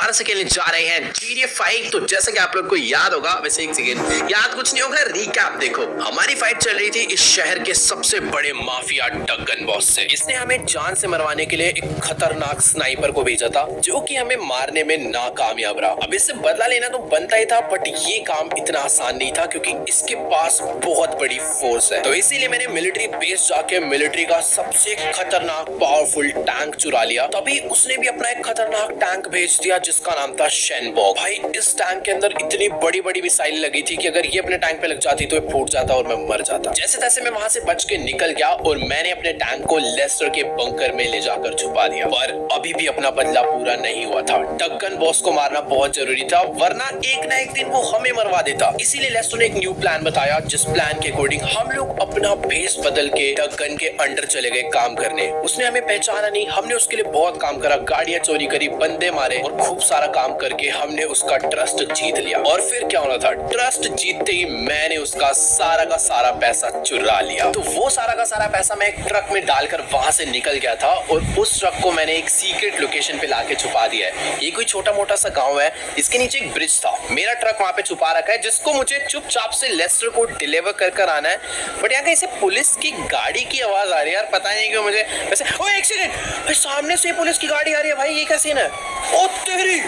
दोबारा से खेलने जा रहे हैं GTA 5। तो जैसा कि आप लोग को याद होगा, वैसे एक सेकंड याद कुछ नहीं होगा, रिकैप देखो। हमारी फाइट चल रही थी इस शहर के सबसे बड़े माफिया डगन बॉस से। इसने हमें जान से मरवाने के लिए एक खतरनाक स्नाइपर को भेजा था, जो कि हमें मारने में नाकामयाब रहा। अब इससे बदला लेना तो बनता ही था, बट ये काम इतना आसान नहीं था क्योंकि इसके पास बहुत बड़ी फोर्स है। तो इसीलिए मैंने मिलिट्री बेस जाके मिलिट्री का सबसे खतरनाक पावरफुल टैंक चुरा लिया। तभी उसने भी अपना एक खतरनाक टैंक भेज दिया जिसका नाम था शेनबॉग। भाई इस टैंक के अंदर इतनी बड़ी बड़ी मिसाइल लगी थी कि अगर ये अपने टैंक पे लग जाती तो ये फूट जाता और मैं मर जाता। जैसे तैसे मैं वहां से बच के निकल गया और मैंने अपने टैंक को लेस्टर के बंकर में ले जाकर छुपा दिया। पर अभी भी अपना बदला पूरा नहीं हुआ था। डगन बॉस को मारना बहुत जरूरी था, वरना एक ना एक दिन वो हमें मरवा देता। इसीलिए लेस्टर ने एक न्यू प्लान बताया, जिस प्लान के अकॉर्डिंग हम लोग अपना भेस बदल के डगन के अंडर चले गए काम करने। उसने हमें पहचाना नहीं, हमने उसके लिए बहुत काम करा, गाड़ियां चोरी करी, बंदे मारे और खूब सारा काम करके हमने उसका ट्रस्ट जीत लिया। और फिर क्या होना था, ट्रस्ट जीतते ही मैंने उसका सारा का सारा पैसा चुरा लिया। तो वो सारा का सारा पैसा मैं एक ट्रक में डालकर वहां से निकल गया था और उस ट्रक को मैंने एक सीक्रेट लोकेशन पे लाके छुपा दिया है। ये कोई छोटा मोटा सा गाँव है, इसके नीचे एक ब्रिज था, मेरा ट्रक वहां पे छुपा रखा है, जिसको मुझे चुपचाप से लेस्टर को डिलीवर कर आना है। बट यहाँ कहीं से पुलिस की गाड़ी की आवाज आ रही है यार, पता नहीं क्यों मुझे। वैसे ओ एक सेकंड भाई, सामने से पुलिस की गाड़ी आ रही है भाई, ये क्या सीन है? ओ तेरी,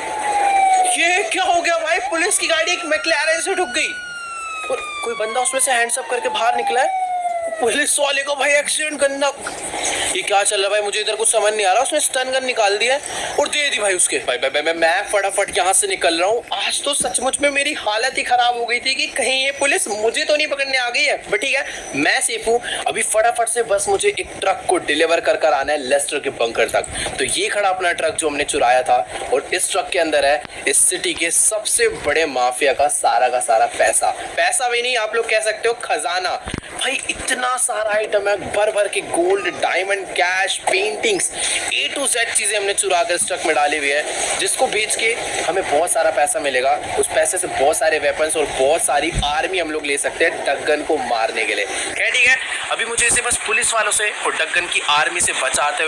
ये क्या हो गया भाई? पुलिस की गाड़ी एक मैक्लारेन से ठुक गई और कोई बंदा उसमें से हैंड्स अप करके बाहर निकला है। पुलिस वाले को भाई एक्सीडेंट करना, ये क्या चल रहा है भाई? मुझे इधर कुछ समझ नहीं आ रहा। उसने स्टन गन निकाल दिया है और दे दी भाई उसके। भाई मैं फटाफट यहाँ से निकल रहा हूँ। आज तो सचमुच में मेरी हालत ही खराब हो गई थी कि कहीं ये पुलिस मुझे तो नहीं पकड़ने आ गई है। बट ठीक है, मैं सेफ हूँ। अभी फटाफट से बस मुझे एक ट्रक को डिलीवर कर आना है लेस्टर के बंकर तक। तो ये खड़ा अपना ट्रक जो हमने चुराया था और इस ट्रक के अंदर है इस सिटी के सबसे बड़े माफिया का सारा पैसा भी नहीं, आप लोग कह सकते हो खजाना। भाई इतना सारा आइटम है, भर भर के gold, diamond, cash, paintings, A to Z चीजें हमने चुरा कर इस ट्रक में डाली हुई है, जिसको बेच के हमें बहुत सारा पैसा मिलेगा। उस पैसे से बहुत सारे वेपन्स और बहुत सारी आर्मी हम लोग ले सकते हैं डगन को मारने के लिए। ठीक है, अभी मुझे इसे बस पुलिस वालों से और डगन की आर्मी से बचाते हुए